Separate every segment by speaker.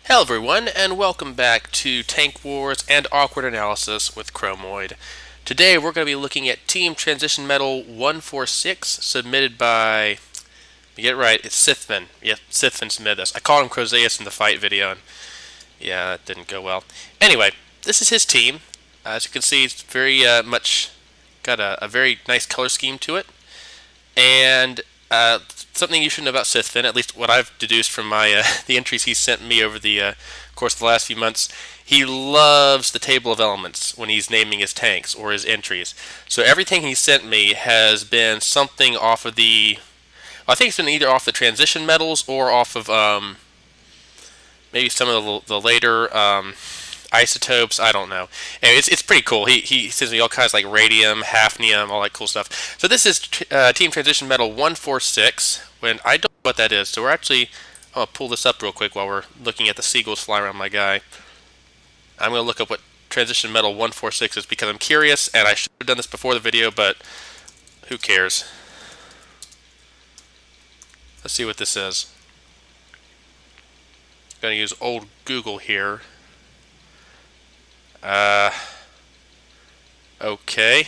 Speaker 1: Hello everyone, and welcome back to Tank Wars and Awkward Analysis with Chromoid. Today we're going to be looking at Team Transition Medal 146, submitted by, you get it right, it's Sithman. Yep, Sithman submitted this. I called him Crozeus in the fight video, and yeah, that didn't go well. Anyway, this is his team. As you can see, it's very much got a very nice color scheme to it. And something you should know about Sithfin, at least what I've deduced from my the entries he sent me over the course of the last few months, he loves the table of elements when he's naming his tanks or his entries. So everything he sent me has been something off of the, I think it's been either off the transition metals or off of maybe some of the later isotopes. I don't know. Anyway, it's pretty cool. He sends me all kinds like radium, hafnium, all that cool stuff. So this is Team Transition Metal 146. When I don't know what that is, so we're actually, I'll pull this up real quick while we're looking at the seagulls fly around my guy. I'm going to look up what Transition Metal 146 is because I'm curious, and I should have done this before the video, but who cares? Let's see what this is. I'm going to use old Google here. Okay.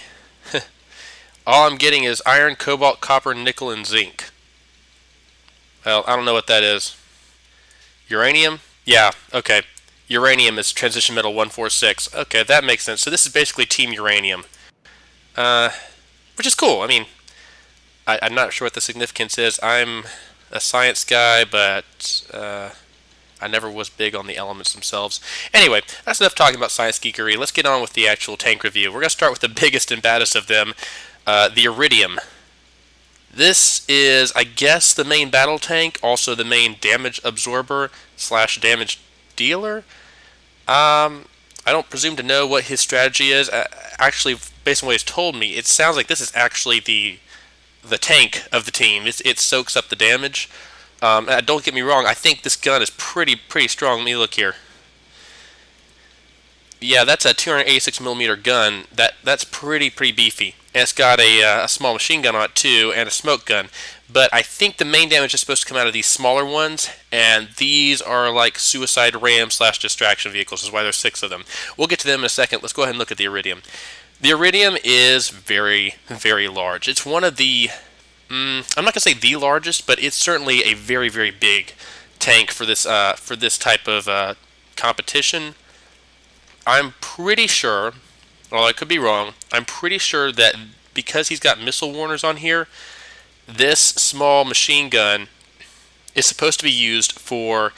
Speaker 1: All I'm getting is iron, cobalt, copper, nickel, and zinc. Well, I don't know what that is. Uranium? Yeah, okay. Uranium is Transition Metal 146. Okay, that makes sense. So this is basically Team Uranium. Which is cool. I mean, I'm not sure what the significance is. I'm a science guy, but I never was big on the elements themselves. Anyway, that's enough talking about science geekery. Let's get on with the actual tank review. We're going to start with the biggest and baddest of them, the Iridium. This is, I guess, the main battle tank, also the main damage absorber / damage dealer. I don't presume to know what his strategy is. Actually, based on what he's told me, it sounds like this is actually the tank of the team. It soaks up the damage. Don't get me wrong, I think this gun is pretty strong. Let me look here. Yeah, that's a 286mm gun. That's pretty beefy. And it's got a small machine gun on it too, and a smoke gun. But I think the main damage is supposed to come out of these smaller ones, and these are like suicide ram / distraction vehicles. Is why there's 6 of them. We'll get to them in a second. Let's go ahead and look at the Iridium. The Iridium is very large. It's one of the, I'm not going to say the largest, but it's certainly a very big tank for this type of competition. I'm pretty sure, well, I could be wrong, I'm pretty sure that because he's got missile warners on here, this small machine gun is supposed to be used for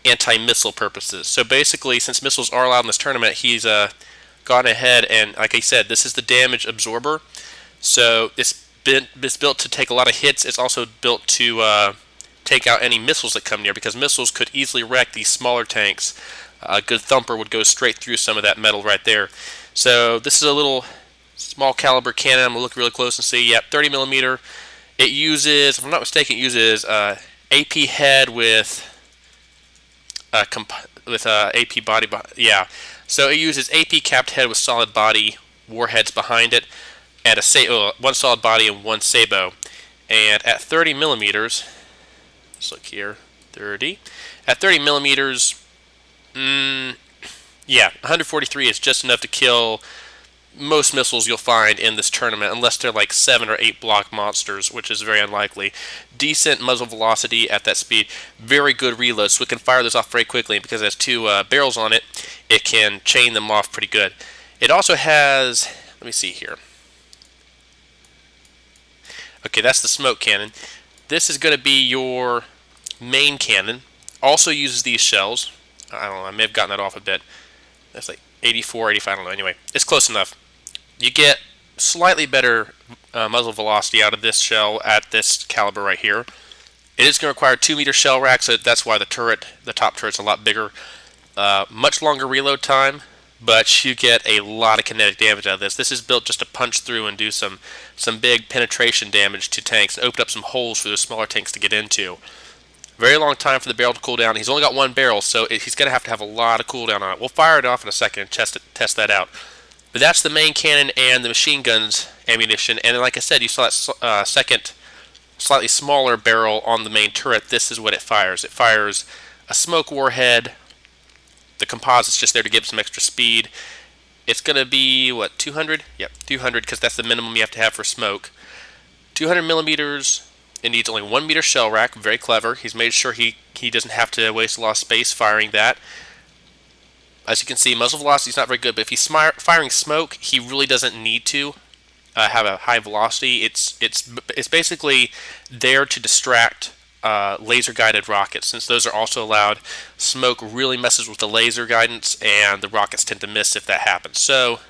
Speaker 1: anti-missile purposes. So basically, since missiles are allowed in this tournament, he's gone ahead and, like I said, this is the damage absorber. So it's built to take a lot of hits. It's also built to take out any missiles that come near, because missiles could easily wreck these smaller tanks. A good thumper would go straight through some of that metal right there. So this is a little small caliber cannon. I'm going to look really close and see. Yep, 30mm. It uses, if I'm not mistaken, it uses AP head with AP body. Yeah. So it uses AP capped head with solid body warheads behind it, and one solid body and one sabot. And at 30mm, let's look here, 30. At 30mm, yeah, 143 is just enough to kill most missiles you'll find in this tournament, unless they're like 7 or 8 block monsters, which is very unlikely. Decent muzzle velocity at that speed. Very good reload, so it can fire this off very quickly. Because it has 2 barrels on it, it can chain them off pretty good. It also has, let me see here. Okay, that's the smoke cannon. This is going to be your main cannon. Also uses these shells. I don't know, I may have gotten that off a bit. That's like 84, 85, I don't know. Anyway, it's close enough. You get slightly better muzzle velocity out of this shell at this caliber right here. It is going to require 2-meter shell rack, so that's why the top turret's a lot bigger. Much longer reload time, but you get a lot of kinetic damage out of this. This is built just to punch through and do some big penetration damage to tanks, open up some holes for the smaller tanks to get into. Very long time for the barrel to cool down. He's only got 1 barrel, so he's going to have a lot of cooldown on it. We'll fire it off in a second and test that out. But that's the main cannon and the machine gun's ammunition. And like I said, you saw that second, slightly smaller barrel on the main turret. This is what it fires. It fires a smoke warhead, The composite's just there to give some extra speed. It's going to be, what, 200? Yep, 200, because that's the minimum you have to have for smoke. 200 millimeters. It needs only 1 meter shell rack. Very clever. He's made sure he doesn't have to waste a lot of space firing that. As you can see, muzzle velocity is not very good, but if he's firing smoke, he really doesn't need to have a high velocity. It's basically there to distract laser-guided rockets. Since those are also allowed, smoke really messes with the laser guidance, and the rockets tend to miss if that happens. So,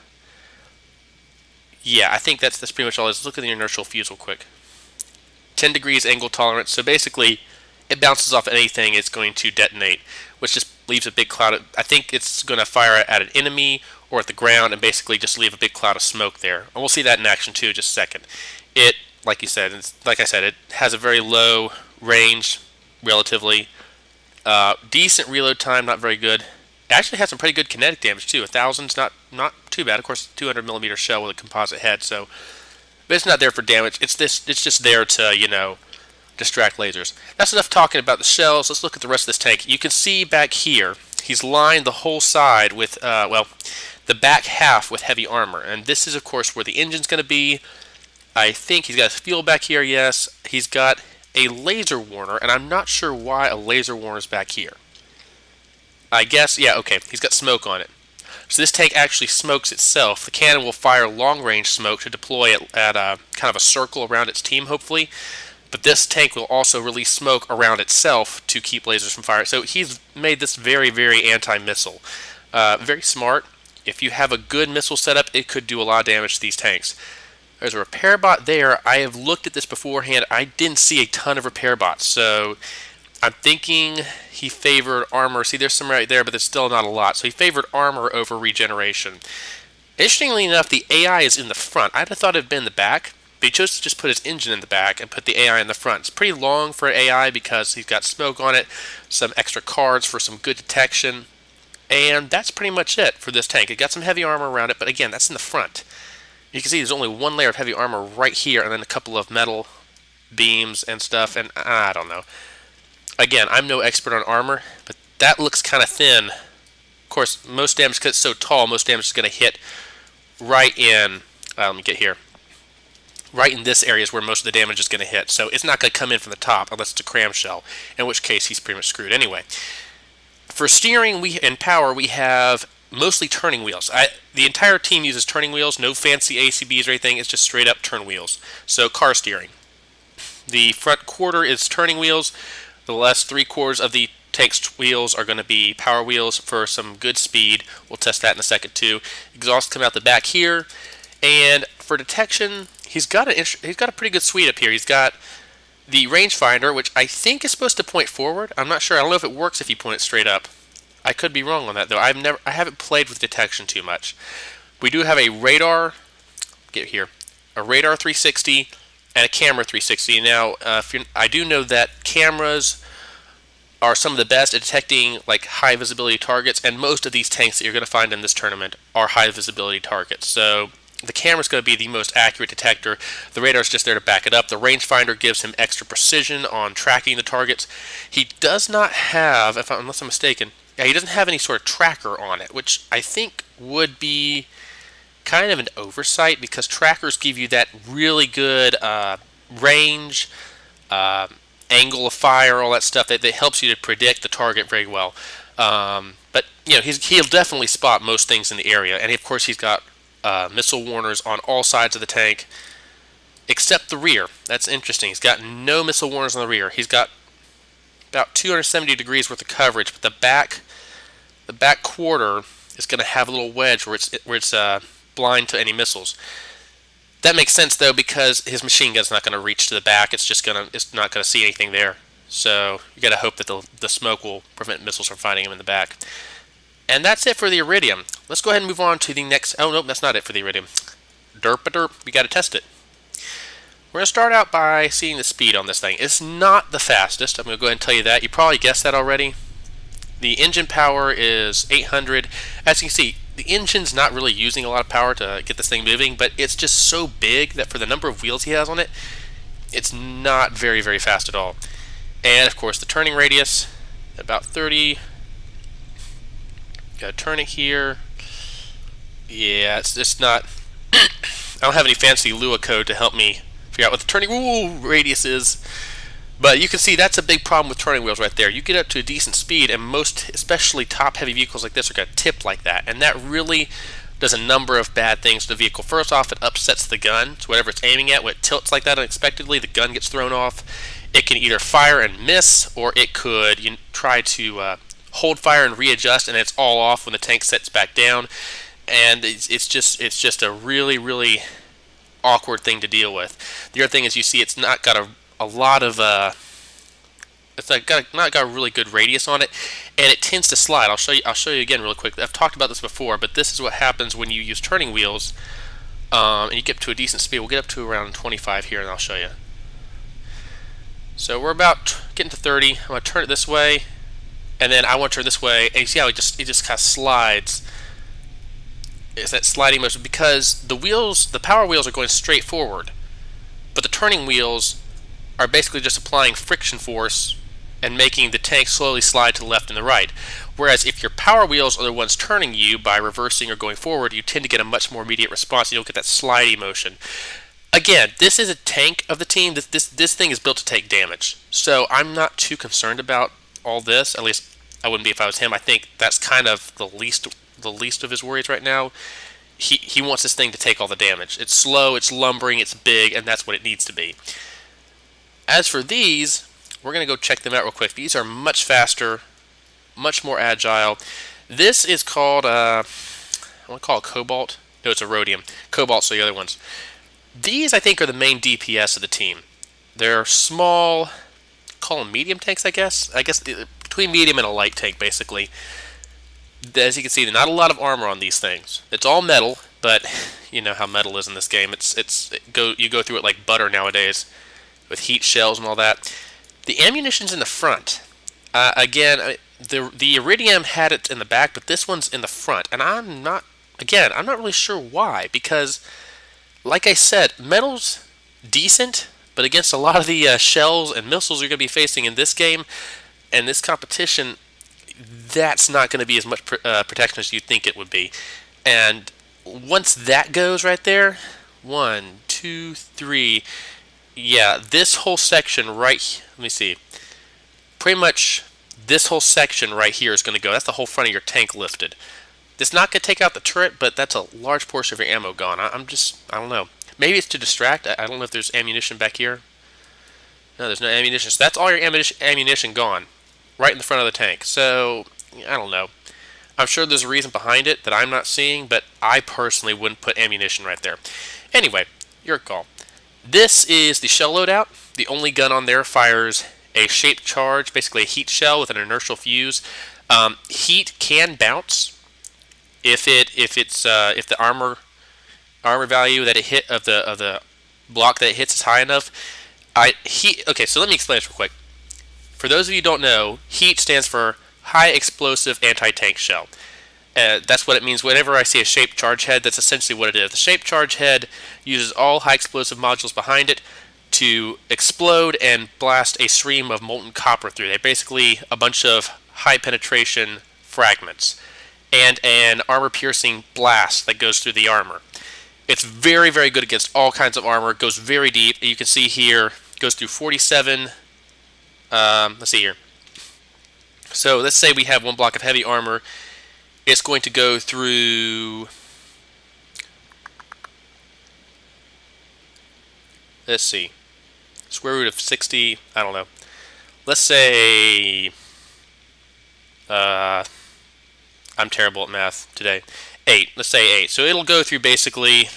Speaker 1: yeah, I think that's pretty much all. Let's look at the inertial fuse real quick. 10 degrees angle tolerance. So basically, it bounces off anything it's going to detonate, which just leaves a big cloud. I think it's going to fire at an enemy or at the ground and basically just leave a big cloud of smoke there. And we'll see that in action too in just a second. It, like I said, it has a very low range, relatively. Decent reload time, not very good. It actually has some pretty good kinetic damage too. 1,000's not too bad. Of course, 200 millimeter shell with a composite head, so but it's not there for damage. It's just there to, distract lasers. That's enough talking about the shells. Let's look at the rest of this tank. You can see back here, he's lined the whole side with, the back half with heavy armor. And this is, of course, where the engine's going to be. I think he's got his fuel back here, yes. He's got a laser warner, and I'm not sure why a laser warner is back here. I guess, yeah, okay, he's got smoke on it. So this tank actually smokes itself. The cannon will fire long-range smoke to deploy it at kind of a circle around its team, hopefully. But this tank will also release smoke around itself to keep lasers from firing. So he's made this very, very anti-missile. Very smart. If you have a good missile setup, it could do a lot of damage to these tanks. There's a repair bot there. I have looked at this beforehand. I didn't see a ton of repair bots. So I'm thinking he favored armor. See, there's some right there, but there's still not a lot. So he favored armor over regeneration. Interestingly enough, the AI is in the front. I'd have thought it would have been in the back. But he chose to just put his engine in the back and put the AI in the front. It's pretty long for AI because he's got smoke on it, some extra cards for some good detection, and that's pretty much it for this tank. It got some heavy armor around it, but again, that's in the front. You can see there's only one layer of heavy armor right here, and then a couple of metal beams and stuff, and I don't know. Again, I'm no expert on armor, but that looks kind of thin. Of course, most damage, because it's so tall, most damage is going to hit right in, let me get here. Right in this area is where most of the damage is going to hit. So it's not going to come in from the top unless it's a cram shell, in which case he's pretty much screwed anyway. For steering and power, we have mostly turning wheels. The entire team uses turning wheels, no fancy ACBs or anything. It's just straight up turn wheels. So car steering. The front quarter is turning wheels. The last 3/4 of the tank's wheels are going to be power wheels for some good speed. We'll test that in a second too. Exhaust coming out the back here. And for detection, he's got a pretty good suite up here. He's got the rangefinder, which I think is supposed to point forward. I'm not sure. I don't know if it works if you point it straight up. I could be wrong on that though. I haven't played with detection too much. We do have a radar. Get here, a radar 360 and a camera 360. Now, I do know that cameras are some of the best at detecting like high visibility targets, and most of these tanks that you're going to find in this tournament are high visibility targets. So the camera is going to be the most accurate detector. The radar is just there to back it up. The rangefinder gives him extra precision on tracking the targets. He does not have, unless I'm mistaken, he doesn't have any sort of tracker on it, which I think would be kind of an oversight because trackers give you that really good range, angle of fire, all that stuff that helps you to predict the target very well. But he'll definitely spot most things in the area, and of course he's got missile warners on all sides of the tank, except the rear. That's interesting. He's got no missile warners on the rear. He's got about 270 degrees worth of coverage, but the back quarter is going to have a little wedge where it's blind to any missiles. That makes sense though because his machine gun's not going to reach to the back. It's not going to see anything there. So you got to hope that the smoke will prevent missiles from finding him in the back. And that's it for the Iridium. Let's go ahead and move on to the next. Oh, nope, that's not it for the Iridium. Derp-a-derp, we got to test it. We're going to start out by seeing the speed on this thing. It's not the fastest. I'm going to go ahead and tell you that. You probably guessed that already. The engine power is 800. As you can see, the engine's not really using a lot of power to get this thing moving, but it's just so big that for the number of wheels he has on it, it's not very, very fast at all. And, of course, the turning radius, about 30. Gotta turn it here. Yeah, it's not. I don't have any fancy Lua code to help me figure out what the turning radius is. But you can see that's a big problem with turning wheels right there. You get up to a decent speed, and most, especially top-heavy vehicles like this, are going to tip like that. And that really does a number of bad things to the vehicle. First off, it upsets the gun. So whatever it's aiming at, when it tilts like that unexpectedly, the gun gets thrown off. It can either fire and miss, or it could try to hold fire and readjust, and it's all off when the tank sets back down. And it's just a really awkward thing to deal with. The other thing is you see it's not got a lot of it's not got a really good radius on it, and it tends to slide. I'll show you again real quick. I've talked about this before, but this is what happens when you use turning wheels, and you get up to a decent speed. We'll get up to around 25 here, and I'll show you. So we're about getting to 30. I'm going to turn it this way, and then I want to turn this way, and you see how it just kind of slides. It's that sliding motion because the power wheels are going straight forward, but the turning wheels are basically just applying friction force and making the tank slowly slide to the left and the right. Whereas if your power wheels are the ones turning you by reversing or going forward, you tend to get a much more immediate response. You don't get that slidey motion. Again, this is a tank of the team. This thing is built to take damage, so I'm not too concerned about all this. At least I wouldn't be if I was him. I think that's kind of the least of his worries right now. He wants this thing to take all the damage. It's slow, it's lumbering, it's big, and that's what it needs to be. As for these, we're going to go check them out real quick. These are much faster, much more agile. This is called, I want to call it Cobalt. No, it's a Rhodium. Cobalt's the other ones. These, I think, are the main DPS of the team. They're small, call them medium tanks, I guess. Between medium and a light tank, basically. As you can see, there's not a lot of armor on these things. It's all metal, but you know how metal is in this game. You go through it like butter nowadays, with heat shells and all that. The ammunition's in the front. Again, the Iridium had it in the back, but this one's in the front, and I'm not really sure why. Because, like I said, metal's decent, but against a lot of the shells and missiles you're going to be facing in this game and this competition, that's not going to be as much protection as you think it would be. And once that goes right there, 1, 2, 3, yeah, this whole section right, let me see, pretty much this whole section right here is going to go. That's the whole front of your tank lifted. It's not going to take out the turret, but that's a large portion of your ammo gone. I don't know. Maybe it's to distract. I don't know if there's ammunition back here. No, there's no ammunition. So that's all your ammunition gone. Right in the front of the tank. So, I don't know. I'm sure there's a reason behind it that I'm not seeing, but I personally wouldn't put ammunition right there. Anyway, your call. This is the shell loadout. The only gun on there fires a shaped charge, basically a heat shell with an inertial fuse. Heat can bounce if the armor value that it hit of the block that it hits is high enough. Okay, so let me explain this real quick. For those of you who don't know, HEAT stands for High Explosive Anti-Tank Shell. That's what it means. Whenever I see a shaped charge head, that's essentially what it is. The shaped charge head uses all high explosive modules behind it to explode and blast a stream of molten copper through. They're basically a bunch of high penetration fragments and an armor-piercing blast that goes through the armor. It's very, very good against all kinds of armor. It goes very deep. You can see here, it goes through 47... let's see here. So let's say we have one block of heavy armor. It's going to go through, let's see, square root of 60, I don't know. Let's say, I'm terrible at math today. 8, let's say 8. So it'll go through basically,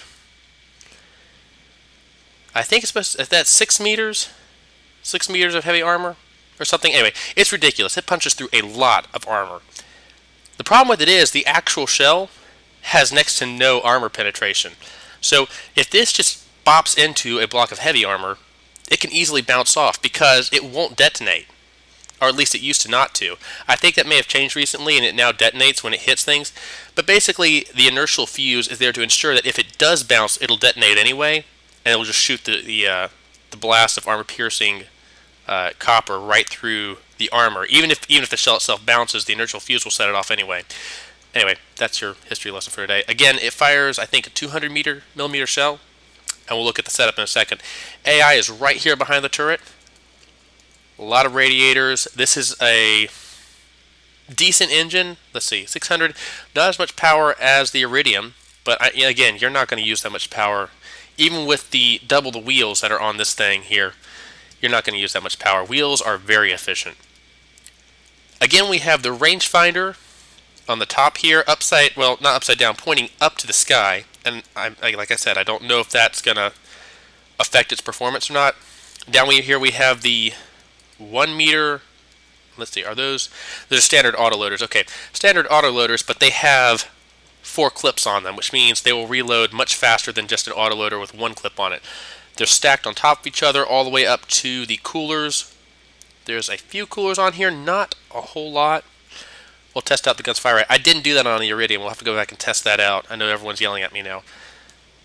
Speaker 1: I think it's supposed to, that's 6 meters? 6 meters of heavy armor or something. Anyway, it's ridiculous. It punches through a lot of armor. The problem with it is the actual shell has next to no armor penetration. So if this just bops into a block of heavy armor, it can easily bounce off because it won't detonate. Or at least it used to not to. I think that may have changed recently and it now detonates when it hits things. But basically the inertial fuse is there to ensure that if it does bounce, it'll detonate anyway, and it'll just shoot the blast of armor-piercing copper right through the armor. Even if the shell itself bounces, the inertial fuse will set it off anyway. Anyway, that's your history lesson for today. Again, it fires, I think, a 200 millimeter shell, and we'll look at the setup in a second. AI is right here behind the turret. A lot of radiators. This is a decent engine. Let's see, 600, not as much power as the Iridium, but again, you're not going to use that much power. Even with the double the wheels that are on this thing here, you're not going to use that much power. Wheels are very efficient. Again, we have the rangefinder on the top here, upside, well, not upside down, pointing up to the sky. And like I said, I don't know if that's going to affect its performance or not. Down here we have the 1 meter. Let's see, are those standard autoloaders? Okay, standard autoloaders, but they have 4 clips on them, which means they will reload much faster than just an autoloader with 1 clip on it. They're stacked on top of each other all the way up to the coolers. There's a few coolers on here, not a whole lot. We'll test out the gun's fire rate. I didn't do that on the Iridium. We'll have to go back and test that out. I know everyone's yelling at me now.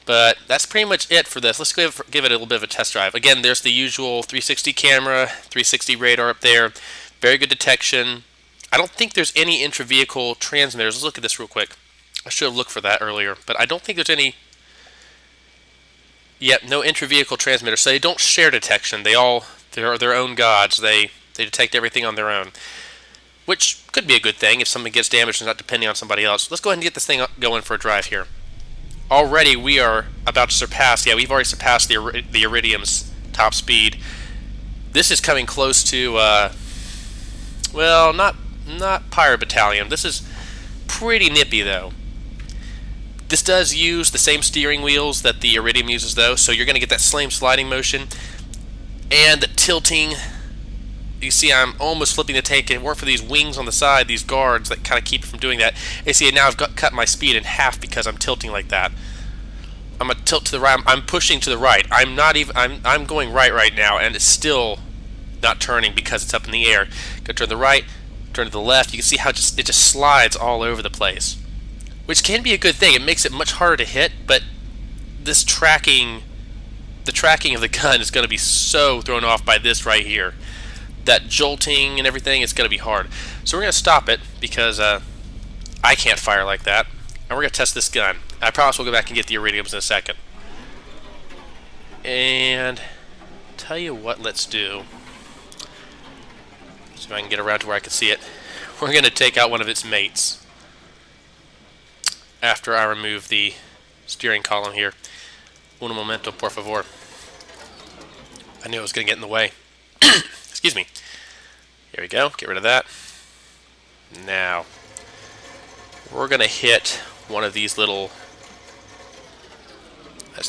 Speaker 1: But that's pretty much it for this. Let's give it a little bit of a test drive. Again, there's the usual 360 camera, 360 radar up there. Very good detection. I don't think there's any intra-vehicle transmitters. Let's look at this real quick. I should have looked for that earlier, but I don't think there's any. Yep, no intra-vehicle transmitters. So they don't share detection. They're their own gods. They detect everything on their own, which could be a good thing if something gets damaged and not depending on somebody else. Let's go ahead and get this thing going for a drive here. Already we are about to surpass. Yeah, we've already surpassed the Iridium's top speed. This is coming close to. Well, not Pirate Battalion. This is pretty nippy though. This does use the same steering wheels that the Iridium uses though, so you're going to get that same sliding motion and the tilting. You see I'm almost flipping the tank. If it weren't for these wings on the side, these guards that kind of keep it from doing that. You see now I've cut my speed in half because I'm tilting like that. I'm going to tilt to the right. I'm pushing to the right. I'm going right now, and it's still not turning because it's up in the air. Go turn to the right, turn to the left. You can see how it just slides all over the place, which can be a good thing. It makes it much harder to hit, but this the tracking of the gun is going to be so thrown off by this right here. That jolting and everything, it's going to be hard. So we're going to stop it because I can't fire like that, and we're going to test this gun. I promise we'll go back and get the Iridiums in a second. And tell you what, let's do. See if I can get around to where I can see it. We're going to take out one of its mates after I remove the steering column here. Un momento, por favor. I knew it was going to get in the way. Excuse me. Here we go. Get rid of that. Now, we're going to hit one of these little.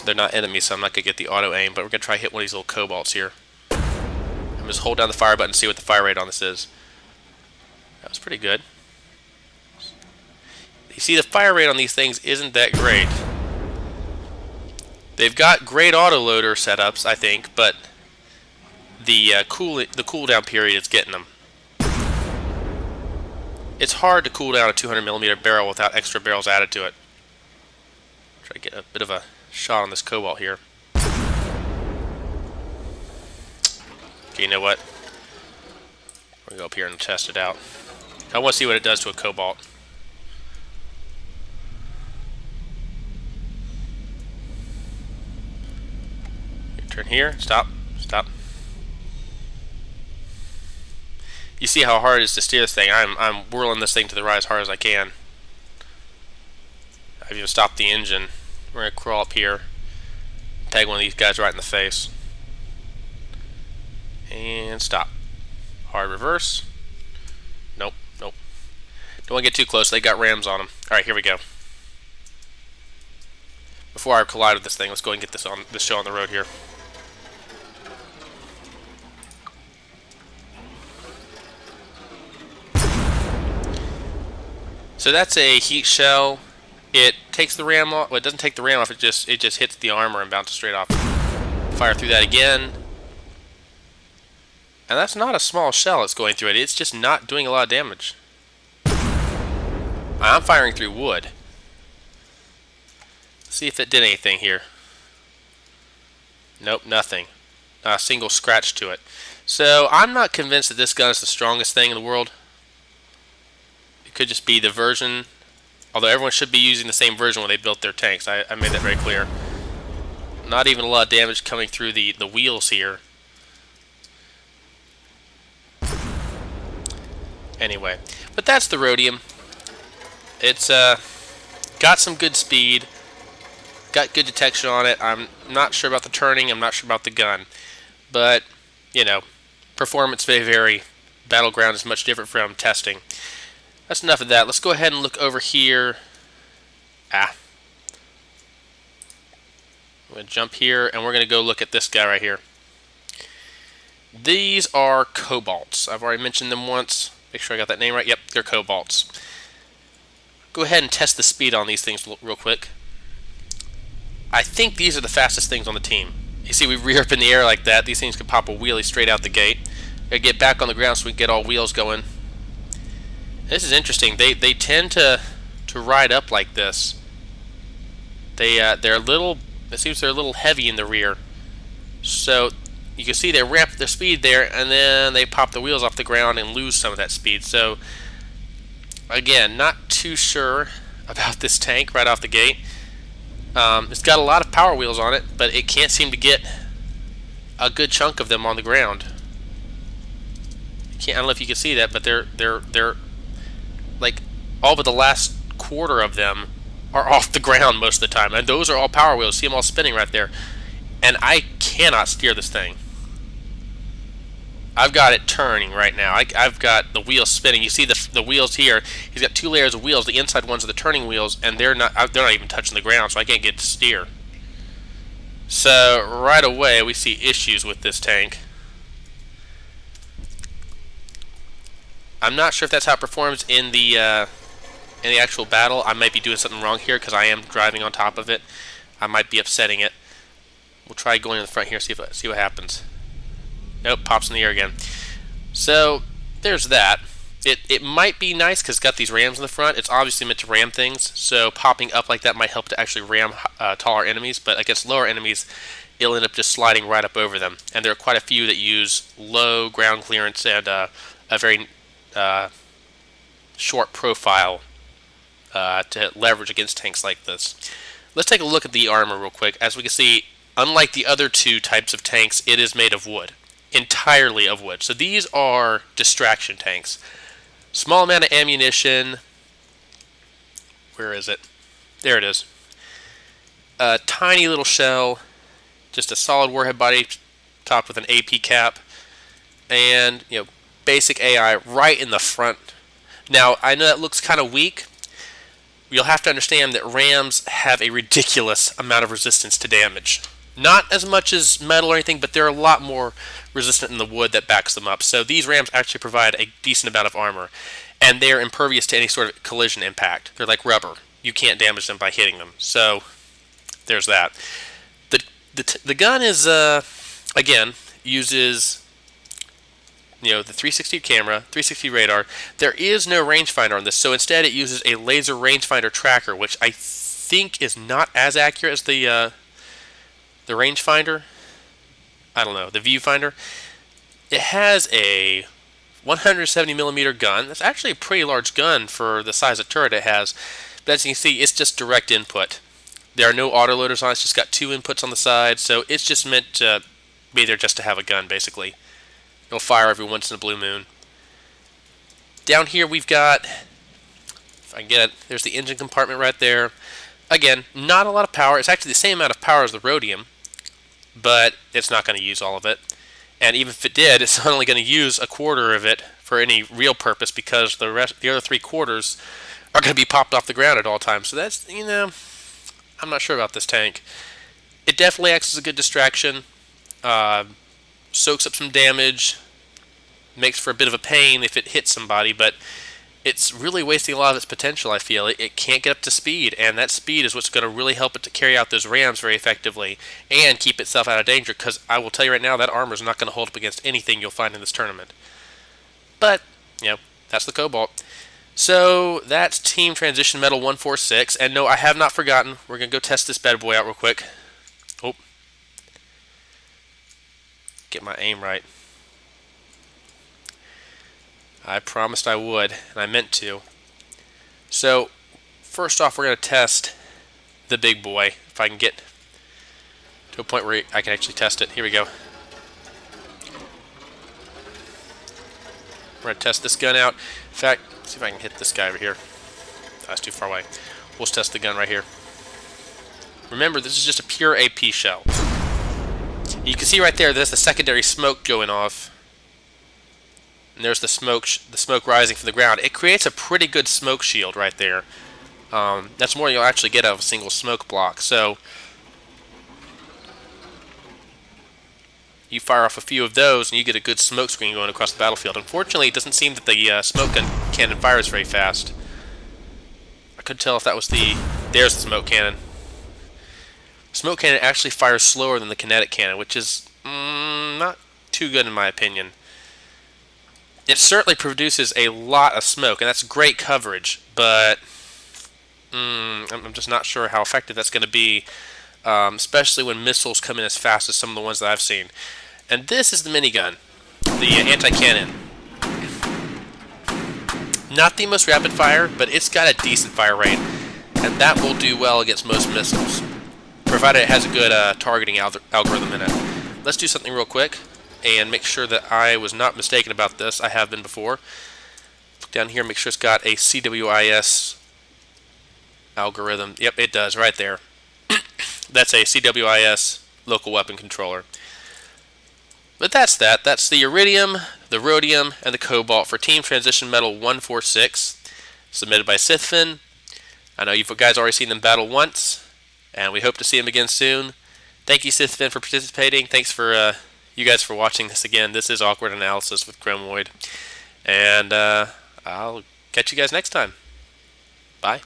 Speaker 1: They're not enemies, so I'm not going to get the auto aim, but we're going to try to hit one of these little cobalts here. I'm just hold down the fire button and see what the fire rate on this is. That was pretty good. You see, the fire rate on these things isn't that great. They've got great autoloader setups, I think, but the cooldown period is getting them. It's hard to cool down a 200mm barrel without extra barrels added to it. Try to get a bit of a shot on this cobalt here. Okay, you know what? We're going to go up here and test it out. I want to see what it does to a cobalt. Turn here. Stop. Stop. You see how hard it is to steer this thing. I'm whirling this thing to the right as hard as I can. I've even stopped the engine. We're going to crawl up here, tag one of these guys right in the face, and stop. Hard reverse. Nope, nope. Don't want to get too close. They got rams on them. Alright, here we go. Before I collide with this thing, let's go and get this show on the road here. So that's a heat shell. It takes the ram off. Well, it doesn't take the ram off. It just hits the armor and bounces straight off. Fire through that again. And that's not a small shell that's going through it. It's just not doing a lot of damage. I'm firing through wood. Let's see if it did anything here. Nope, nothing. Not a single scratch to it. So I'm not convinced that this gun is the strongest thing in the world. It could just be the version Although everyone should be using the same version when they built their tanks. I made that very clear. Not even a lot of damage coming through the wheels here. Anyway, but that's the Rhodium. It's got some good speed, got good detection on it. I'm not sure about the turning, I'm not sure about the gun. But, you know, performance may vary. Battleground is much different from testing. That's enough of that. Let's go ahead and look over here. I'm going to jump here, and we're going to go look at this guy right here. These are cobalts. I've already mentioned them once. Make sure I got that name right. Yep, they're cobalts. Go ahead and test the speed on these things real quick. I think these are the fastest things on the team. You see, we rear up in the air like that. These things can pop a wheelie straight out the gate. Gotta get back on the ground so we can get all wheels going. This is interesting. They tend to ride up like this. They're a little. It seems they're a little heavy in the rear. So you can see they ramp their speed there, and then they pop the wheels off the ground and lose some of that speed. So again, not too sure about this tank right off the gate. It's got a lot of power wheels on it, but it can't seem to get a good chunk of them on the ground. I don't know if you can see that, but they're like all but the last quarter of them are off the ground most of the time, and those are all power wheels. See them all spinning right there, and I cannot steer this thing. I've got it turning right now. I've got the wheels spinning. You see the wheels here. He's got two layers of wheels. The inside ones are the turning wheels, and they're not even touching the ground, so I can't get it to steer. So right away we see issues with this tank. I'm not sure if that's how it performs in the actual battle. I might be doing something wrong here because I am driving on top of it. I might be upsetting it. We'll try going in the front here, see what happens. Nope, pops in the air again. So there's that. It might be nice because it's got these rams in the front. It's obviously meant to ram things, so popping up like that might help to actually ram taller enemies. But against lower enemies, it'll end up just sliding right up over them. And there are quite a few that use low ground clearance and a very short profile to leverage against tanks like this. Let's take a look at the armor real quick. As we can see, unlike the other two types of tanks, it is made of wood. Entirely of wood. So these are distraction tanks. Small amount of ammunition. Where is it? There it is. A tiny little shell. Just a solid warhead body topped with an AP cap. And, basic AI right in the front. Now, I know that looks kind of weak. You'll have to understand that rams have a ridiculous amount of resistance to damage. Not as much as metal or anything, but they're a lot more resistant than the wood that backs them up. So these rams actually provide a decent amount of armor, and they're impervious to any sort of collision impact. They're like rubber. You can't damage them by hitting them. So there's that. The gun is, again, uses the 360 camera, 360 radar. There is no rangefinder on this, so instead it uses a laser rangefinder tracker, which I think is not as accurate as the rangefinder. I don't know, the viewfinder. It has a 170 millimeter gun. That's actually a pretty large gun for the size of turret it has. But as you can see, it's just direct input. There are no autoloaders on it. It's just got two inputs on the side, so it's just meant to be there just to have a gun, basically. It'll fire every once in a blue moon. Down here we've got, if I can get it, there's the engine compartment right there. Again, not a lot of power. It's actually the same amount of power as the Rhodium, but it's not going to use all of it. And even if it did, it's only going to use a quarter of it for any real purpose because the other 3/4 are going to be popped off the ground at all times. So that's, I'm not sure about this tank. It definitely acts as a good distraction. Soaks up some damage, makes for a bit of a pain if it hits somebody, but it's really wasting a lot of its potential, I feel. It can't get up to speed, and that speed is what's going to really help it to carry out those rams very effectively and keep itself out of danger, because I will tell you right now, that armor is not going to hold up against anything you'll find in this tournament. But, that's the Cobalt. So, that's Team Transition Medal 146, and no, I have not forgotten. We're going to go test this bad boy out real quick. Oh. Get my aim right. I promised I would, and I meant to. So, first off, we're going to test the big boy. If I can get to a point where I can actually test it. Here we go. We're going to test this gun out. In fact, let's see if I can hit this guy over here. That's too far away. We'll just test the gun right here. Remember, this is just a pure AP shell. You can see right there, there's the secondary smoke going off. And there's the smoke rising from the ground. It creates a pretty good smoke shield right there. That's more than you'll actually get out of a single smoke block. So you fire off a few of those and you get a good smoke screen going across the battlefield. Unfortunately, it doesn't seem that the smoke cannon fires very fast. I couldn't tell if that was there's the smoke cannon. Smoke cannon actually fires slower than the kinetic cannon, which is not too good in my opinion. It certainly produces a lot of smoke, and that's great coverage, but I'm just not sure how effective that's going to be, especially when missiles come in as fast as some of the ones that I've seen. And this is the minigun, the anti-cannon. Not the most rapid fire, but it's got a decent fire rate, and that will do well against most missiles, provided it has a good targeting algorithm in it. Let's do something real quick and make sure that I was not mistaken about this. I have been before. Look down here, make sure it's got a CWIS algorithm. Yep, it does, right there. That's a CWIS local weapon controller. But that's that. That's the iridium, the rhodium, and the cobalt for Team Transition Medal 146, submitted by Sithfin. I know you guys already seen them battle once, and we hope to see them again soon. Thank you, Sithfin, for participating. Thanks for you guys for watching this again. This is Awkward Analysis with Chromoid, and I'll catch you guys next time. Bye.